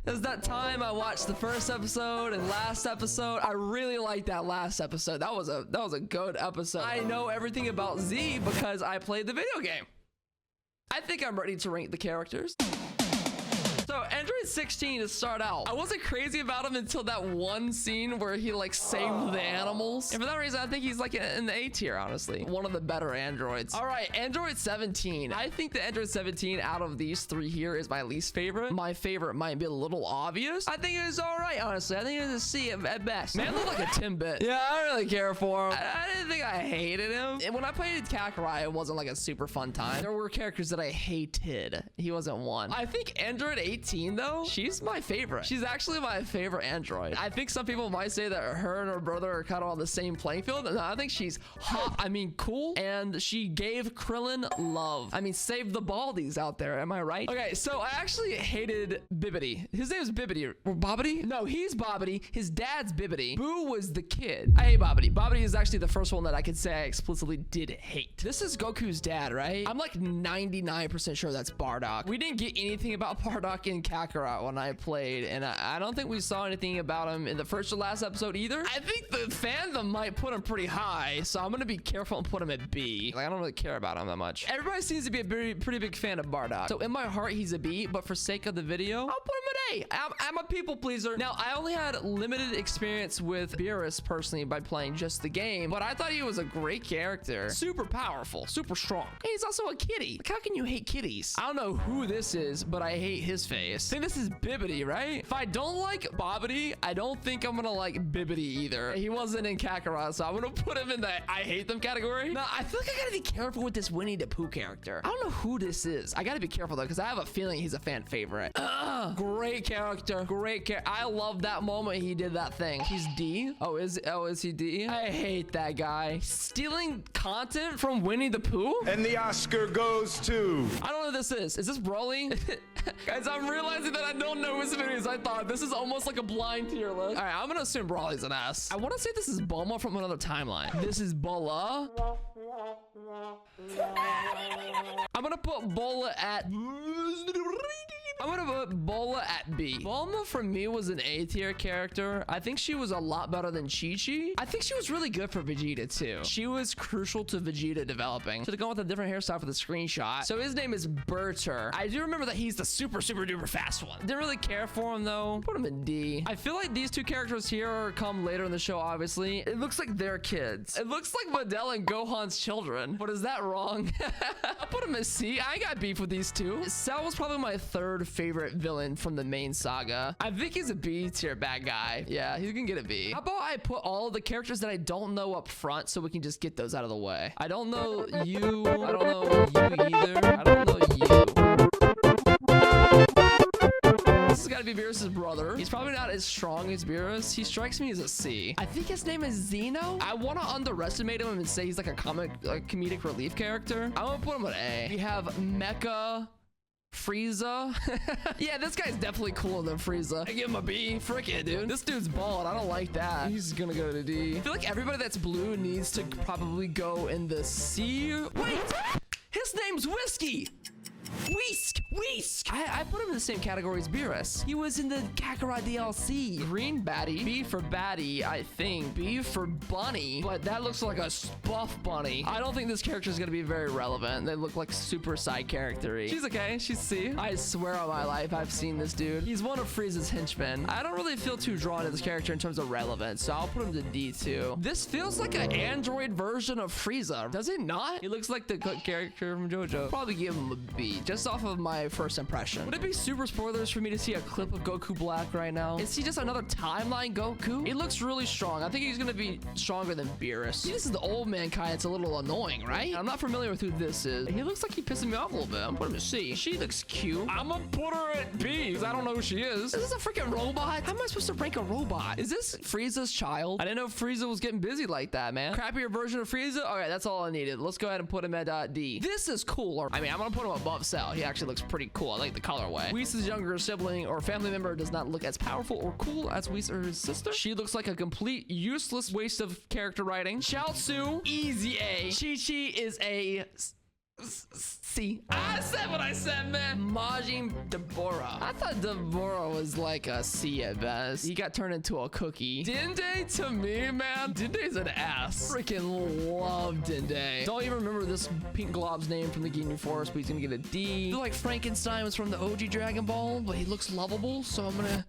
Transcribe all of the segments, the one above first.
It's that time I watched the first episode and last episode. I really liked that last episode. That was a good episode. I know everything about Z because I played the video game. I think I'm ready to rank the characters. So Android 16 to start out, I wasn't crazy about him until that one scene where he like saved the animals. And for that reason, I think he's like in the A tier, honestly. One of the better androids. All right, Android 17. I think the Android 17 out of these three here is my least favorite. My favorite might be a little obvious. I think it was all right, honestly. I think it was a C at best. Man looked like a Timbit. Yeah, I don't really care for him. I didn't think I hated him. And when I played Kakarot, it wasn't like a super fun time. There were characters that I hated. He wasn't one. I think Android 18 though, she's my favorite. She's actually my favorite android. I think some people might say that her and her brother are kind of on the same playing field. No, I think she's hot. I mean, cool. And she gave Krillin love. I mean, save the baldies out there. Am I right? Okay, so I actually hated Bibbidi. His name is Bibbidi. Or Bobbidi? No, he's Bobbidi. His dad's Bibbidi. Boo was the kid. I hate Bobbidi. Bobbidi is actually the first one that I could say I explicitly did hate. This is Goku's dad, right? I'm like 99% sure that's Bardock. We didn't get anything about Bardock in Kakarot when I played, and I don't think we saw anything about him in the first or last episode either. I think the fandom might put him pretty high, so I'm gonna be careful and put him at B. Like, I don't really care about him that much. Everybody seems to be a pretty big fan of Bardock, so in my heart he's a B, but for sake of the video, I'll put him at A. I'm a people pleaser. Now, I only had limited experience with Beerus personally by playing just the game, but I thought he was a great character. Super powerful, super strong. Hey, he's also a kitty. Like, how can you hate kitties? I don't know who this is, but I hate his face. I think this is Bibbidi, right? If I don't like Bobbidi, I don't think I'm gonna like Bibbidi either. He wasn't in Kakarot, so I'm gonna put him in the I hate them category. Now, I feel like I gotta be careful with this Winnie the Pooh character. I don't know who this is. I gotta be careful though, because I have a feeling he's a fan favorite. Great character. Great character. I love that moment he did that thing. He's D. Is he D? I hate that guy. Stealing content from Winnie the Pooh? And the Oscar goes to... I don't know what this is. Is this Broly? Guys, I'm realizing that I don't know his videos. I thought this is almost like a blind tier list. All right, I'm gonna assume Broly's an S. I want to say this is Bulma from another timeline. This is Bola. I'm gonna put Bola at... I'm gonna put Bola at B. Bulma for me was an A tier character. I think she was a lot better than Chi-Chi. I think she was really good for Vegeta too. She was crucial to Vegeta developing. Should have gone with a different hairstyle for the screenshot. So his name is Berter. I do remember that he's the super duper fast one. Didn't really care for him though. Put him in D. I feel like these two characters here come later in the show, obviously. It looks like they're kids. It looks like Videl and Gohan's children. But is that wrong? I'll put him as C. I ain't got beef with these two. Cell was probably my third favorite villain from the main saga. I think he's a B tier bad guy. Yeah, he can get a B. How about I put all the characters that I don't know up front so we can just get those out of the way. I don't know you. I don't know you either. I don't know you. This has got to be Beerus' brother. He's probably not as strong as Beerus. He strikes me as a C. I think his name is Zeno. I want to underestimate him and say he's like a comedic relief character. I'm gonna put him at A. We have Mecca Frieza. Yeah, this guy's definitely cooler than Frieza. I give him a B. Frick it, dude. This dude's bald. I don't like that. He's gonna go to D. I feel like everybody that's blue needs to probably go in the C. Wait! His name's Whiskey! Whisk! I put him in the same category as Beerus. He was in the Kakarot DLC. Green baddie. B for baddie, I think. B for bunny. But that looks like a buff bunny. I don't think this character is going to be very relevant. They look like super side character-y. She's okay. She's C. I swear on my life I've seen this dude. He's one of Frieza's henchmen. I don't really feel too drawn to this character in terms of relevance, so I'll put him to D too. This feels like an android version of Frieza. Does it not? He looks like the character from JoJo. Probably give him a B. Just off of my first impression. Would it be super spoilers for me to see a clip of Goku Black right now? Is he just another timeline Goku? He looks really strong. I think he's gonna be stronger than Beerus. See, this is the old man kind. It's a little annoying, right? I'm not familiar with who this is. He looks like he's pissing me off a little bit. I'm putting him to C. She looks cute. I'm gonna put her at B because I don't know who she is. Is this a freaking robot? How am I supposed to rank a robot? Is this Frieza's child? I didn't know Frieza was getting busy like that, man. Crappier version of Frieza? All right, that's all I needed. Let's go ahead and put him at D. This is cooler. I mean, I'm gonna put him above Cell. He actually looks pretty cool. I like the colorway. Whis' younger sibling or family member does not look as powerful or cool as Whis or his sister. She looks like a complete useless waste of character writing. Chaozu, easy A. Chi-Chi is a C. I said what I said, man. Majin Deborah. I thought Deborah was like a C at best. He got turned into a cookie. Dende to me, man. Dende's an ass. Freaking love Dende. Don't even remember this pink glob's name from the Ginyu Force, but he's gonna get a D. I feel like Frankenstein was from the OG Dragon Ball, but he looks lovable, so I'm gonna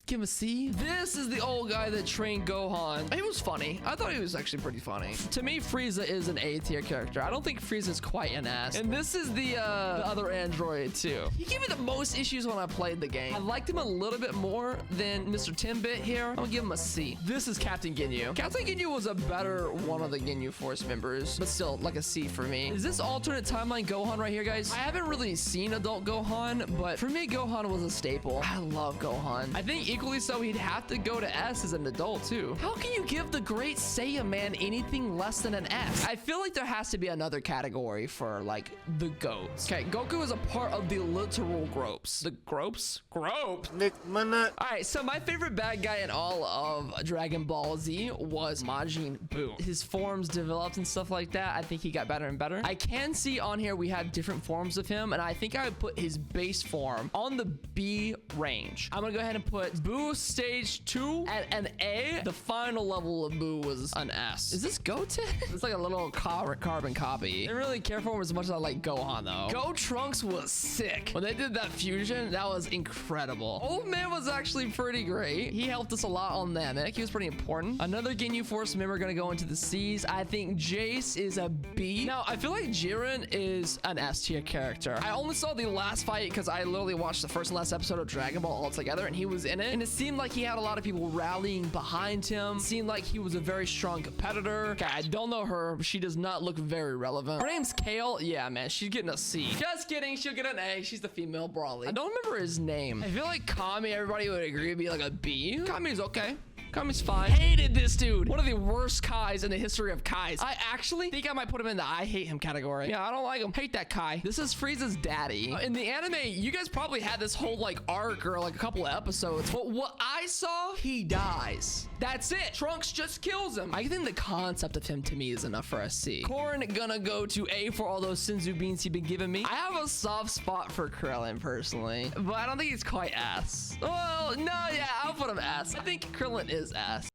give him a C. This is the old guy that trained Gohan. He was funny. I thought he was actually pretty funny. To me, Frieza is an A tier character. I don't think Frieza's quite an S. And this is the other android too. He gave me the most issues when I played the game. I liked him a little bit more than Mr. Timbit here. I'm gonna give him a C. This is Captain Ginyu. Captain Ginyu was a better one of the Ginyu Force members, but still like a C for me. Is this alternate timeline Gohan right here, guys? I haven't really seen adult Gohan, but for me, Gohan was a staple. I love Gohan. I think equally so, he'd have to go to S as an adult too. How can you give the Great Saiyan man anything less than an S? I feel like there has to be another category for like the goats. Okay, Goku is a part of the literal gropes. The gropes? Grope? Nick Minute. All right, so my favorite bad guy in all of Dragon Ball Z was Majin Buu. His forms developed and stuff like that. I think he got better and better. I can see on here we have different forms of him, and I think I would put his base form on the B range. I'm gonna go ahead and put Buu stage 2 at an A. The final level of Buu was an S. Is this Goten? It's like a little carbon copy. I didn't really care for him as much as I like Gohan though. Go Trunks was sick. When they did that fusion, that was incredible. Old Man was actually pretty great. He helped us a lot on Namek. He was pretty important. Another Ginyu Force member gonna go into the C's. I think Jace is a B. Now, I feel like Jiren is an S tier character. I only saw the last fight because I literally watched the first and last episode of Dragon Ball all together, and he was in it. And it seemed like he had a lot of people rallying behind him. Seemed like he was a very strong competitor. Okay, I don't know her, but she does not look very relevant. Her name's Kale. Yeah, man, she's getting a C. Just kidding, she'll get an A. She's the female Brawly. I don't remember his name. I feel like Kami, everybody would agree, would be like a B. Kami's okay. Kami's fine. Hated this dude. One of the worst Kais in the history of Kais. I actually think I might put him in the I hate him category. Yeah, I don't like him. Hate that Kai. This is Frieza's daddy. In the anime, you guys probably had this whole like arc or like a couple of episodes, but what I saw, he dies. That's it. Trunks just kills him. I think the concept of him to me is enough for a C. Corn gonna go to A for all those Senzu beans he's been giving me. I have a soft spot for Krillin personally, but I don't think he's quite S. Well, no, yeah, I'll put him S. I think Krillin is S.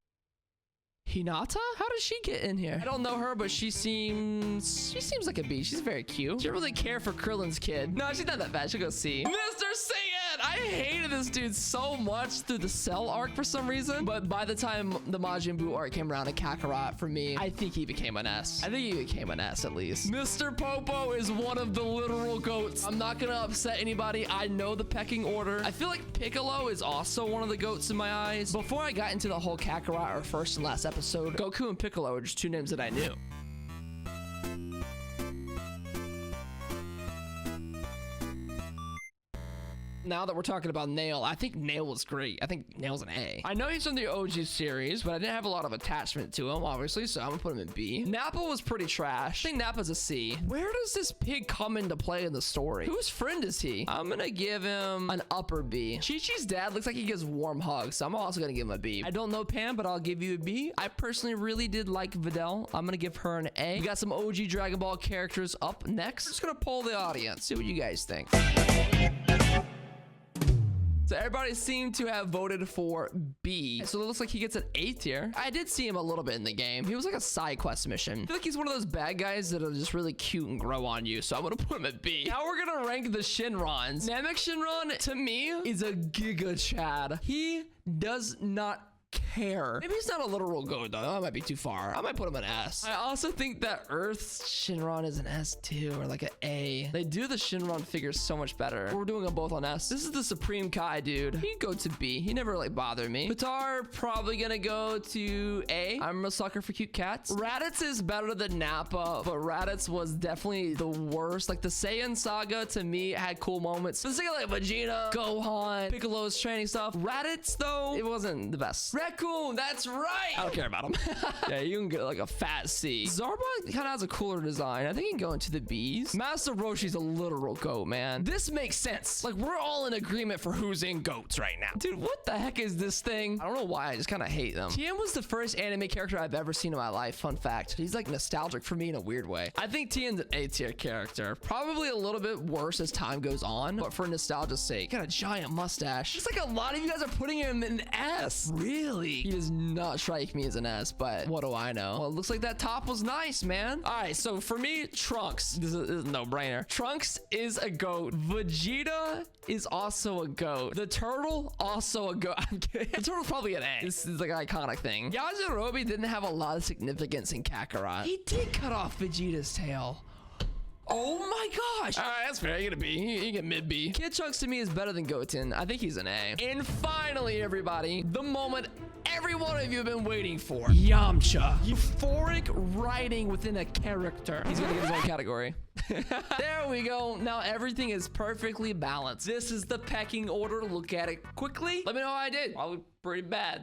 Hinata? How does she get in here? I don't know her, but she seems like a B. She's very cute. She doesn't really care for Krillin's kid. No, she's not that bad. She'll go C. Mr. Saiyan! I hated this dude so much through the Cell arc for some reason, but by the time the Majin Buu arc came around in Kakarot, for me, I think he became an S. I think he became an S at least. Mr. Popo is one of the literal goats. I'm not gonna upset anybody. I know the pecking order. I feel like Piccolo is also one of the goats in my eyes. Before I got into the whole Kakarot or first and last episode, Goku and Piccolo are just two names that I knew. Now that we're talking about Nail, I think Nail was great. I think Nail's an A. I know he's from the OG series, but I didn't have a lot of attachment to him, obviously, so I'm gonna put him in B. Nappa was pretty trash. I think Nappa's a C. Where does this pig come into play in the story? Whose friend is he? I'm gonna give him an upper B. Chi-Chi's dad looks like he gives warm hugs, so I'm also gonna give him a B. I don't know Pam, but I'll give you a B. I personally really did like Videl. I'm gonna give her an A. We got some OG Dragon Ball characters up next. Just gonna poll the audience, see what you guys think. So everybody seemed to have voted for B. So it looks like he gets an A tier. I did see him a little bit in the game. He was like a side quest mission. I feel like he's one of those bad guys that are just really cute and grow on you. So I'm gonna put him at B. Now we're gonna rank the Shinrons. Namek Shinron, to me, is a Giga Chad. He does not care. Maybe he's not a literal goat though. That might be too far. I might put him an S. I also think that Earth's Shinron is an S too, or like an A. They do the Shinron figures so much better. We're doing them both on S. This is the Supreme Kai dude. He can go to B. He never like bothered me. Pitar probably gonna go to A. I'm a sucker for cute cats. Raditz is better than Nappa, but Raditz was definitely the worst. Like the Saiyan saga to me had cool moments. Specifically like Vegeta, Gohan, Piccolo's training stuff. Raditz though, it wasn't the best. Red Raccoon, that's right. I don't care about him. Yeah, you can get like a fat C. Zarbon kind of has a cooler design. I think he can go into the B's. Master Roshi's a literal goat, man. This makes sense. Like, we're all in agreement for who's in goats right now. Dude, what the heck is this thing? I don't know why. I just kind of hate them. Tien was the first anime character I've ever seen in my life. Fun fact. He's like nostalgic for me in a weird way. I think Tien's an A-tier character. Probably a little bit worse as time goes on, but for nostalgia's sake. Got a giant mustache. It's like a lot of you guys are putting him in S. Really? He does not strike me as an S, but what do I know? Well, it looks like that top was nice, man. All right, so for me, Trunks. This is a no-brainer. Trunks is a goat. Vegeta is also a goat. The turtle, also a goat. I'm kidding. The turtle's probably an A. This is like an iconic thing. Yajirobe didn't have a lot of significance in Kakarot. He did cut off Vegeta's tail. Oh my gosh. All right, that's fair. You get a B. You get mid B. Kid Trunks to me is better than Goten. I think he's an A. And finally, everybody, the moment every one of you have been waiting for. Yamcha. Euphoric writing within a character. He's gonna get his own category. There we go. Now everything is perfectly balanced. This is the pecking order. Look at it quickly. Let me know how I did. Probably pretty bad.